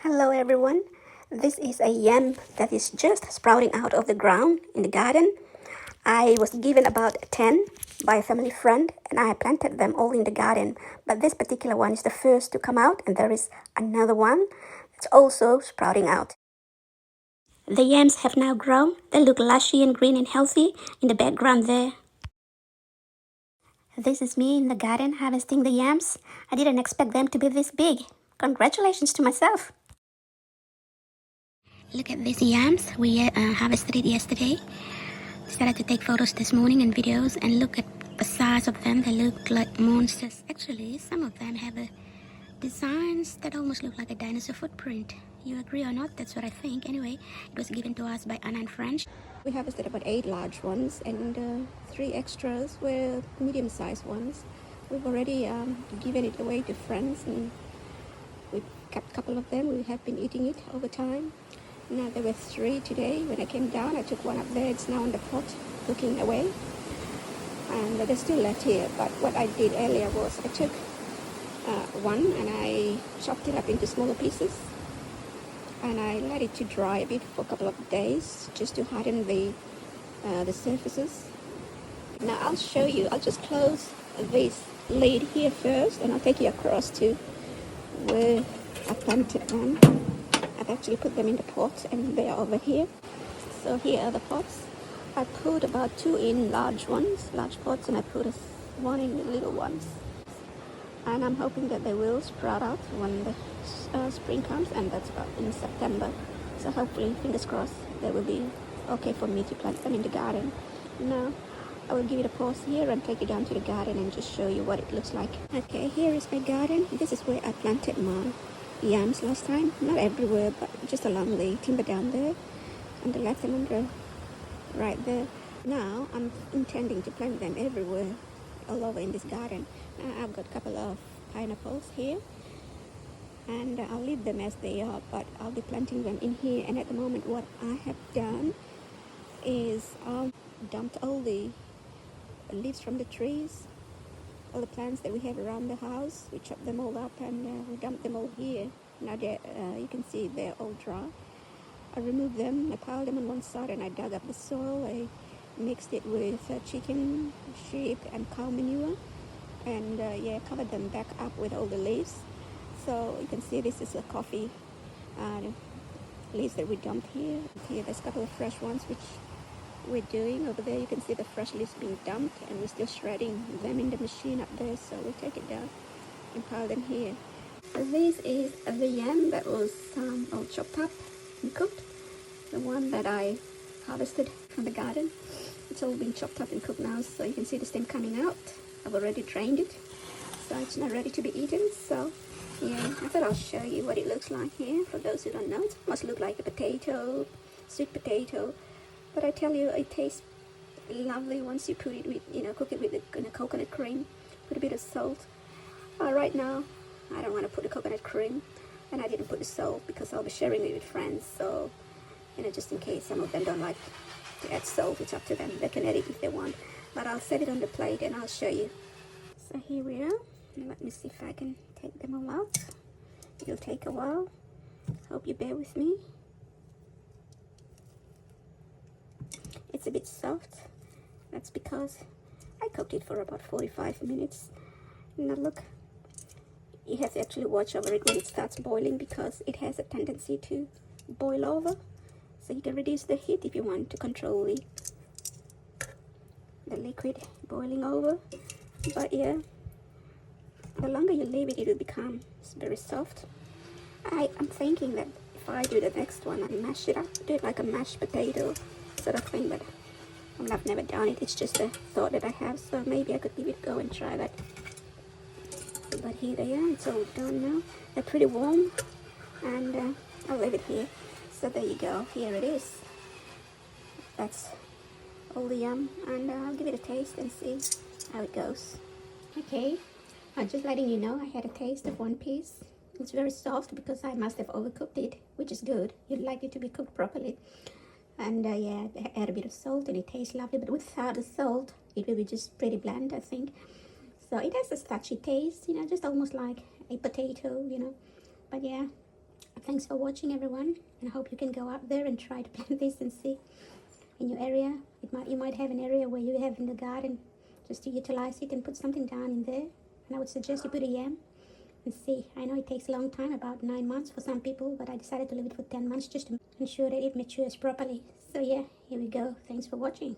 Hello everyone. This is a yam that is just sprouting out of the ground in the garden. I was given about 10 by a family friend and I planted them all in the garden. But this particular one is the first to come out and there is another one that's also sprouting out. The yams have now grown. They look lushy and green and healthy in the background there. This is me in the garden harvesting the yams. I didn't expect them to be this big. Congratulations to myself. Look at these yams. We harvested it yesterday. Started to take photos this morning and videos, and look at the size of them. They look like monsters. Actually, some of them have designs that almost look like a dinosaur footprint. You agree or not? That's what I think. Anyway, it was given to us by Anna and French. We harvested about 8 large ones, and 3 extras were medium-sized ones. We've already given it away to friends, and we've kept a couple of them. We have been eating it over time. Now there were 3 today. When I came down, I took one up there. It's now in the pot, cooking away. And they're still left here. But what I did earlier was I took one and I chopped it up into smaller pieces. And I let it to dry a bit for a couple of days, just to harden the surfaces. Now I'll show you. I'll just close this lid here first, and I'll take you across to where I planted them. I've actually put them in the pot and they are over here. So here are the pots. I put about 2 in large pots, and I put 1 in the little ones. And I'm hoping that they will sprout out when the spring comes, and that's about in September. So hopefully, fingers crossed, they will be okay for me to plant them in the garden. Now, I will give it a pause here and take you down to the garden and just show you what it looks like. Okay, here is my garden. This is where I planted my yams last time. Not everywhere, but just along the timber down there, on the left and on the right there. Now I'm intending to plant them everywhere, all over in this garden. I've got a couple of pineapples here, and I'll leave them as they are, but I'll be planting them in here. And at the moment, what I have done is I've dumped all the leaves from the trees, all the plants that we have around the house. We chopped them all up and we dumped them all here. Now you can see they're all dry. I removed them, I piled them on one side, and I dug up the soil. I mixed it with chicken, sheep, and cow manure, and covered them back up with all the leaves. So you can see this is a coffee leaves that we dumped here. Here there's a couple of fresh ones which we're doing. Over there you can see the fresh leaves being dumped, and we're still shredding them in the machine up there. So we'll take it down and pile them here. So this is the yam that was all chopped up and cooked. The one that I harvested from the garden. It's all been chopped up and cooked now, so you can see the stem coming out. I've already drained it, so it's not ready to be eaten. So yeah, I thought I'll show you what it looks like here. For those who don't know, it must look like a potato, sweet potato. But I tell you, it tastes lovely once you put it with, cook it with the coconut cream. Put a bit of salt. Right now, I don't want to put the coconut cream, and I didn't put the salt because I'll be sharing it with friends. So, just in case some of them don't like to add salt, it's up to them. They can add it if they want. But I'll set it on the plate and I'll show you. So here we are. Let me see if I can take them all out. It'll take a while. Hope you bear with me. It's a bit soft. That's because I cooked it for about 45 minutes. Now look, you have to actually watch over it when it starts boiling, because it has a tendency to boil over. So you can reduce the heat if you want to control the liquid boiling over. But yeah, the longer you leave it, it will become very soft. I'm thinking that if I do the next one, I mash it up, do it like a mashed potato sort of thing, but I've never done it. It's just a thought that I have, so maybe I could give it a go and try that. But here they are. It's all done now. They're pretty warm, and I'll leave it here. So there you go. Here it is. That's all the yum, and I'll give it a taste and see how it goes. Okay, just letting you know, I had a taste of one piece. It's very soft because I must have overcooked it, which is good. You'd like it to be cooked properly. And yeah, I add a bit of salt and it tastes lovely, but without the salt, it will be just pretty bland, I think. So it has a starchy taste, just almost like a potato, But yeah, thanks for watching, everyone, and I hope you can go out there and try to plant this and see in your area. You might have an area where you have in the garden, just to utilize it and put something down in there. And I would suggest you put a yam and see. I know it takes a long time, about 9 months for some people, but I decided to leave it for 10 months just to ensure that it matures properly. So yeah, here we go. Thanks for watching.